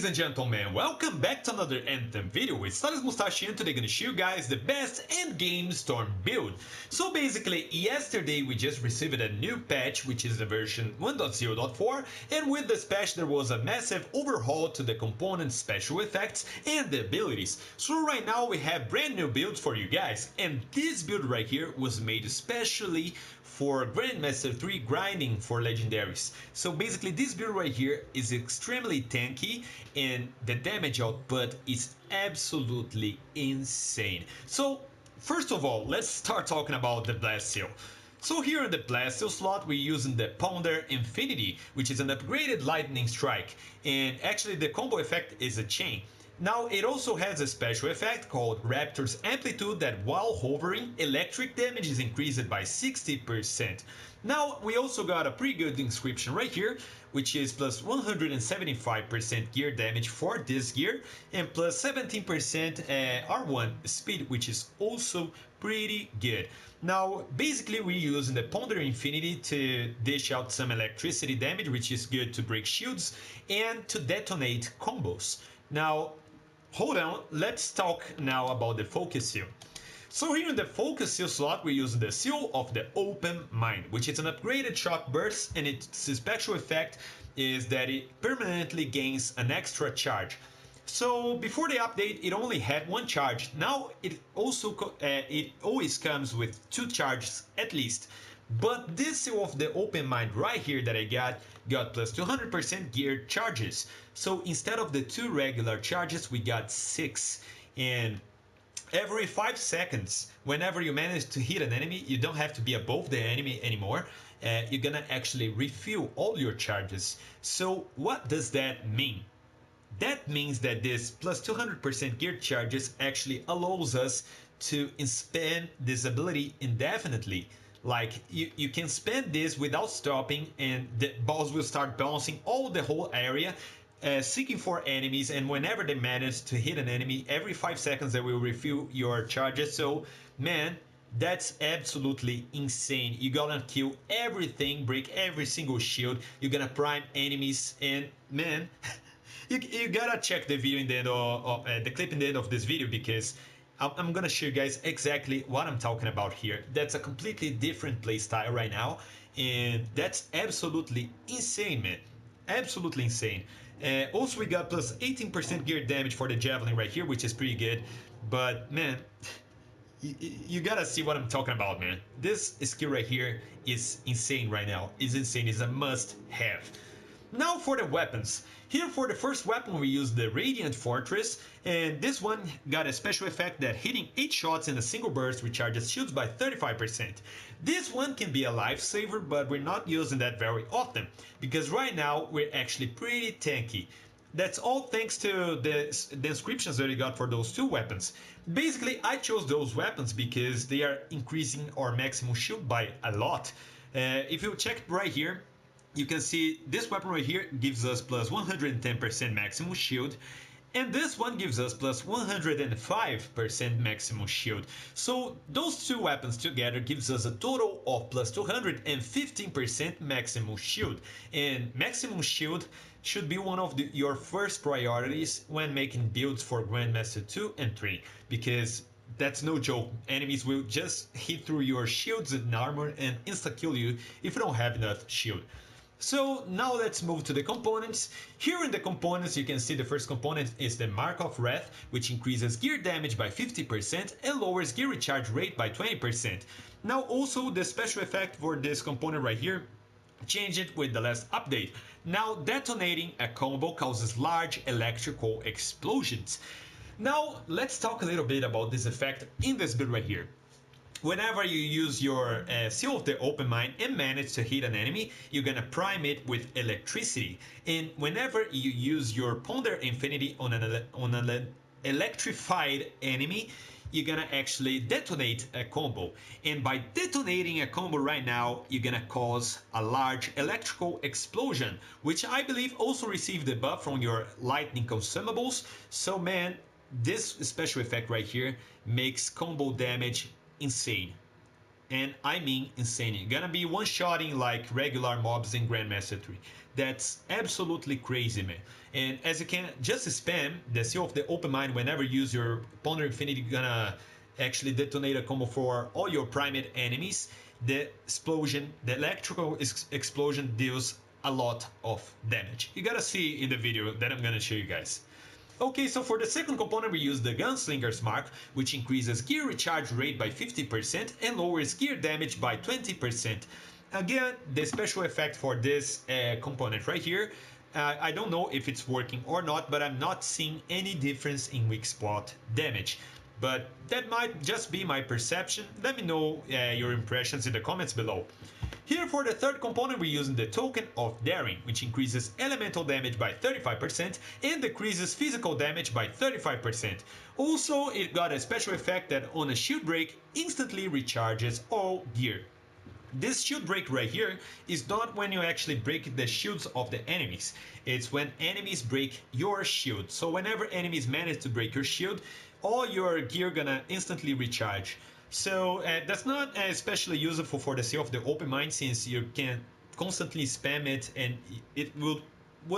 and gentlemen, welcome back to another Anthem video with Thales Moustache, and today I'm gonna show you guys the best Endgame Storm Build. So basically, yesterday we just received a new patch, which is the version 1.0.4, and with this patch there was a massive overhaul to the components, special effects, and the abilities. So right now we have brand new builds for you guys, and this build right here was made especially for Grandmaster 3 grinding for Legendaries. So basically this build right here is extremely tanky and the damage output is absolutely insane. So first of all, let's start talking about the Blast Seal. So here in the Blast Seal slot we're using the Ponder Infinity, which is an upgraded lightning strike, and actually the combo effect is a chain. Now it also has a special effect called Raptor's Amplitude that while hovering, electric damage is increased by 60%. Now we also got a pretty good inscription right here, which is plus 175% gear damage for this gear and plus 17% R1 speed, which is also pretty good. Now basically we're using the Ponder Infinity to dish out some electricity damage, which is good to break shields and to detonate combos. Now hold on, let's talk now about the Focus Seal. So here in the Focus Seal slot we're using the Seal of the Open Mind, which is an upgraded shock burst, and its special effect is that it permanently gains an extra charge. So before the update it only had one charge, now it always comes with two charges at least. But this Seal of the Open Mind right here that I got plus 200% gear charges. So instead of the two regular charges we got 6, and every 5 seconds whenever you manage to hit an enemy, you don't have to be above the enemy anymore. You're gonna actually refill all your charges. So what does that mean? That means that this plus 200% gear charges actually allows us to spend this ability indefinitely. Like you can spend this without stopping, and the balls will start bouncing all the whole area, seeking for enemies, and whenever they manage to hit an enemy, every 5 seconds they will refill your charges. So man, that's absolutely insane. You're gonna kill everything, break every single shield, you're gonna prime enemies, and man you gotta check the video in the end of the clip in the end of this video, because I'm gonna show you guys exactly what I'm talking about here. That's a completely different playstyle right now, and that's absolutely insane, man. Absolutely insane. Also we got plus 18% gear damage for the Javelin right here, which is pretty good. But man, you gotta see what I'm talking about, man. This skill right here is insane right now. It's insane. It's a must-have. Now for the weapons. Here for the first weapon we use the Radiant Fortress, and this one got a special effect that hitting 8 shots in a single burst recharges shields by 35%. This one can be a lifesaver, but we're not using that very often, because right now we're actually pretty tanky. That's all thanks to the inscriptions that we got for those two weapons. Basically I chose those weapons because they are increasing our maximum shield by a lot. If you check right here, you can see this weapon right here gives us plus 110% maximum shield, and this one gives us plus 105% maximum shield. So those two weapons together gives us a total of plus 215% maximum shield, and maximum shield should be one of your first priorities when making builds for Grandmaster 2 and 3, because that's no joke. Enemies will just hit through your shields and armor and insta-kill you if you don't have enough shield. So now let's move to the components. Here in the components you can see the first component is the Mark of Wrath, which increases gear damage by 50% and lowers gear recharge rate by 20%. Now also the special effect for this component right here, change it with the last update. Now detonating a combo causes large electrical explosions. Now let's talk a little bit about this effect in this build right here. Whenever you use your Seal of the Open Mind and manage to hit an enemy, you're gonna prime it with electricity. And whenever you use your Ponder Infinity on an electrified enemy, you're gonna actually detonate a combo. And by detonating a combo right now, you're gonna cause a large electrical explosion, which I believe also received the buff from your lightning consumables. So man, this special effect right here makes combo damage insane. and I mean insane. You're gonna be one-shotting like regular mobs in Grandmaster 3. That's absolutely crazy, man. And as you can just spam the Seal of the Open Mind whenever you use your Ponder Infinity, gonna actually detonate a combo for all your primate enemies. The explosion, the electrical explosion deals a lot of damage. You gotta see in the video that I'm gonna show you guys. Okay, so for the second component we use the Gunslinger's Mark, which increases gear recharge rate by 50% and lowers gear damage by 20%. Again, the special effect for this component right here, I don't know if it's working or not, but I'm not seeing any difference in weak spot damage. But that might just be my perception. Let me know your impressions in the comments below. Here for the third component we're using the Token of Daring, which increases elemental damage by 35% and decreases physical damage by 35%. Also, it got a special effect that on a shield break instantly recharges all gear. This shield break right here is not when you actually break the shields of the enemies. It's when enemies break your shield. So whenever enemies manage to break your shield, all your gear gonna instantly recharge. So that's not especially useful for the Seal of the Open Mind, since you can constantly spam it and it will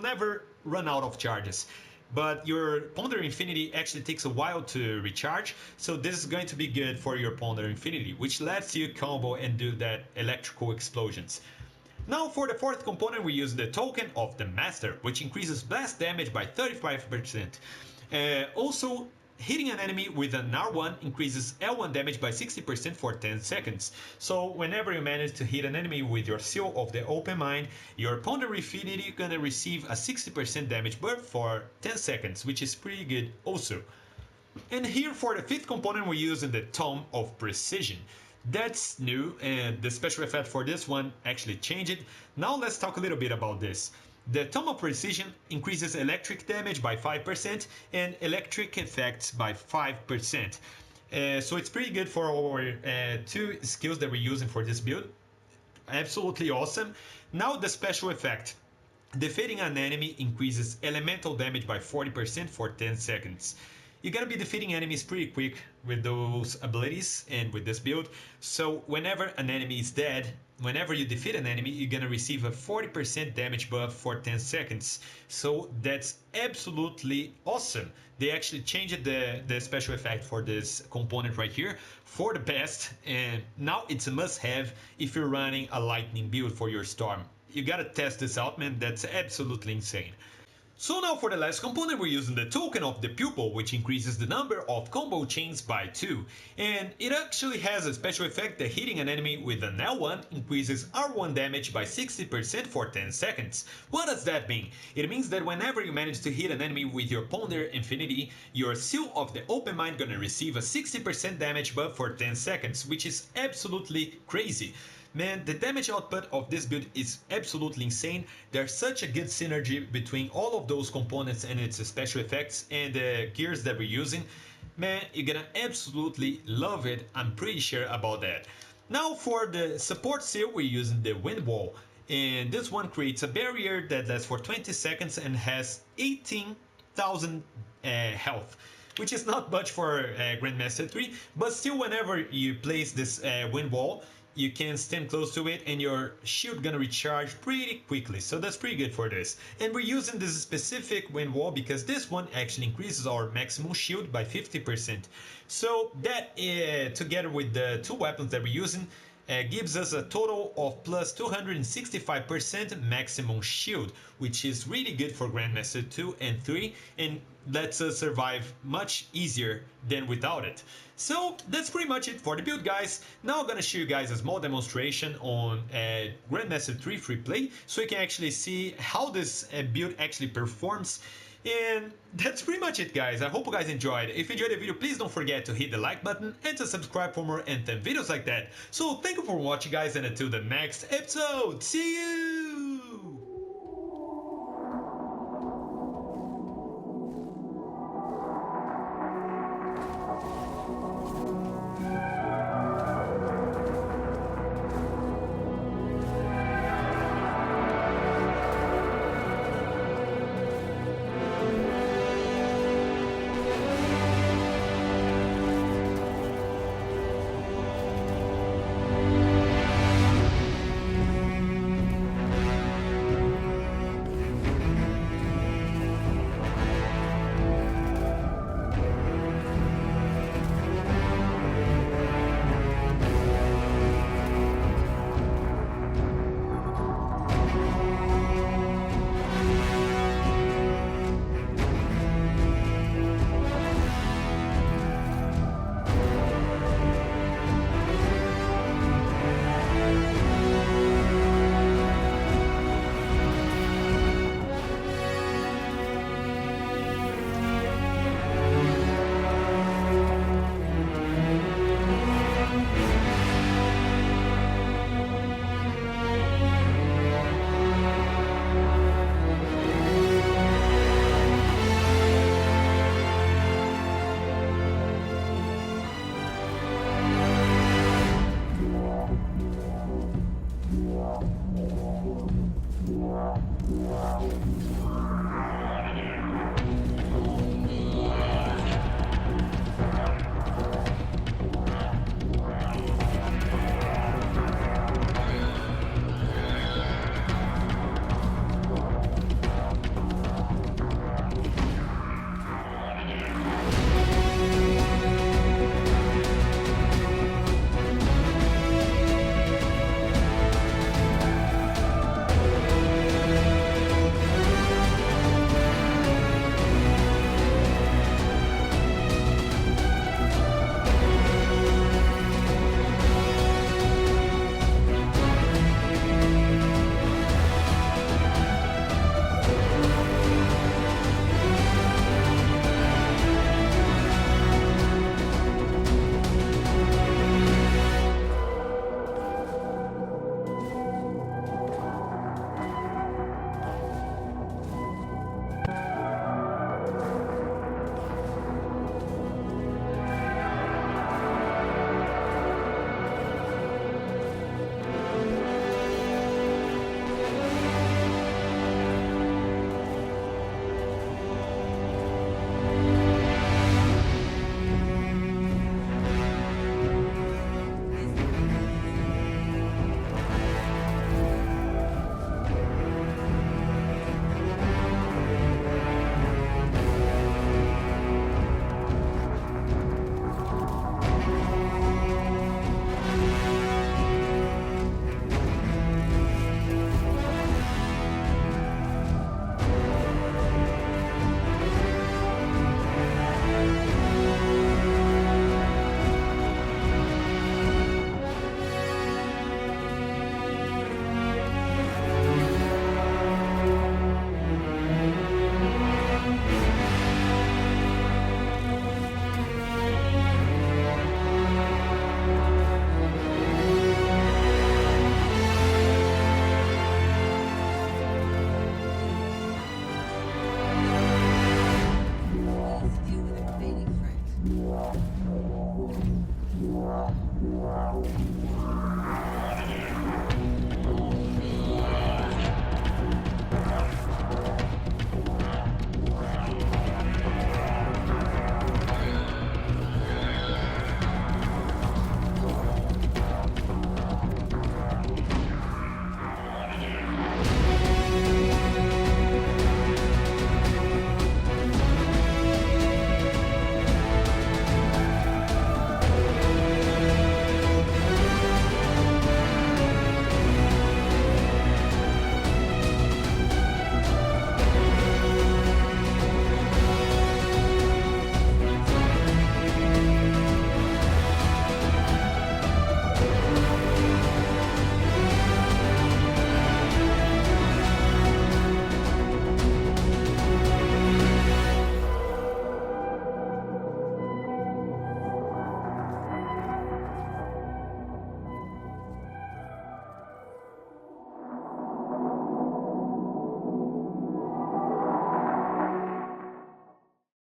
never run out of charges. But your Ponder Infinity actually takes a while to recharge, so this is going to be good for your Ponder Infinity, which lets you combo and do that electrical explosions. Now for the fourth component we use the Token of the Master, which increases blast damage by 35%. Also, hitting an enemy with an R1 increases L1 damage by 60% for 10 seconds. So whenever you manage to hit an enemy with your Seal of the Open Mind, your Ponder Infinity is gonna receive a 60% damage buff for 10 seconds, which is pretty good also. And here for the fifth component we're using the Tome of Precision. That's new, and the special effect for this one actually changed. Now let's talk a little bit about this. The Tome of Precision increases electric damage by 5% and electric effects by 5%. So it's pretty good for our two skills that we're using for this build. Absolutely awesome. Now the special effect. Defeating an enemy increases elemental damage by 40% for 10 seconds. You're gonna be defeating enemies pretty quick with those abilities and with this build. So whenever an enemy is dead, whenever you defeat an enemy, you're gonna receive a 40% damage buff for 10 seconds. So that's absolutely awesome. They actually changed the special effect for this component right here for the best, and now it's a must-have if you're running a lightning build for your storm. You gotta test this out, man. That's absolutely insane. So now for the last component we're using the Token of the Pupil, which increases the number of combo chains by 2. And it actually has a special effect that hitting an enemy with an L1 increases R1 damage by 60% for 10 seconds. What does that mean? It means that whenever you manage to hit an enemy with your Ponder Infinity, your Seal of the Open Mind gonna receive a 60% damage buff for 10 seconds, which is absolutely crazy. Man, the damage output of this build is absolutely insane. There's such a good synergy between all of those components and its special effects and the gears that we're using. Man, you're gonna absolutely love it, I'm pretty sure about that. Now for the support seal, we're using the Wind Wall. And this one creates a barrier that lasts for 20 seconds and has 18,000 health. Which is not much for Grandmaster 3, but still whenever you place this Wind Wall, you can stand close to it and your shield gonna recharge pretty quickly, so that's pretty good for this. And we're using this specific Wind Wall because this one actually increases our maximum shield by 50%. So that together with the two weapons that we're using gives us a total of plus 265% maximum shield, which is really good for Grandmaster 2 and 3 and lets us survive much easier than without it. So that's pretty much it for the build, guys. Now I'm gonna show you guys a small demonstration on Grandmaster 3 free play so you can actually see how this build actually performs. And that's pretty much it, guys. I hope you guys enjoyed. If you enjoyed the video, please don't forget to hit the like button and to subscribe for more Anthem videos like that. So thank you for watching, guys, and until the next episode, see you!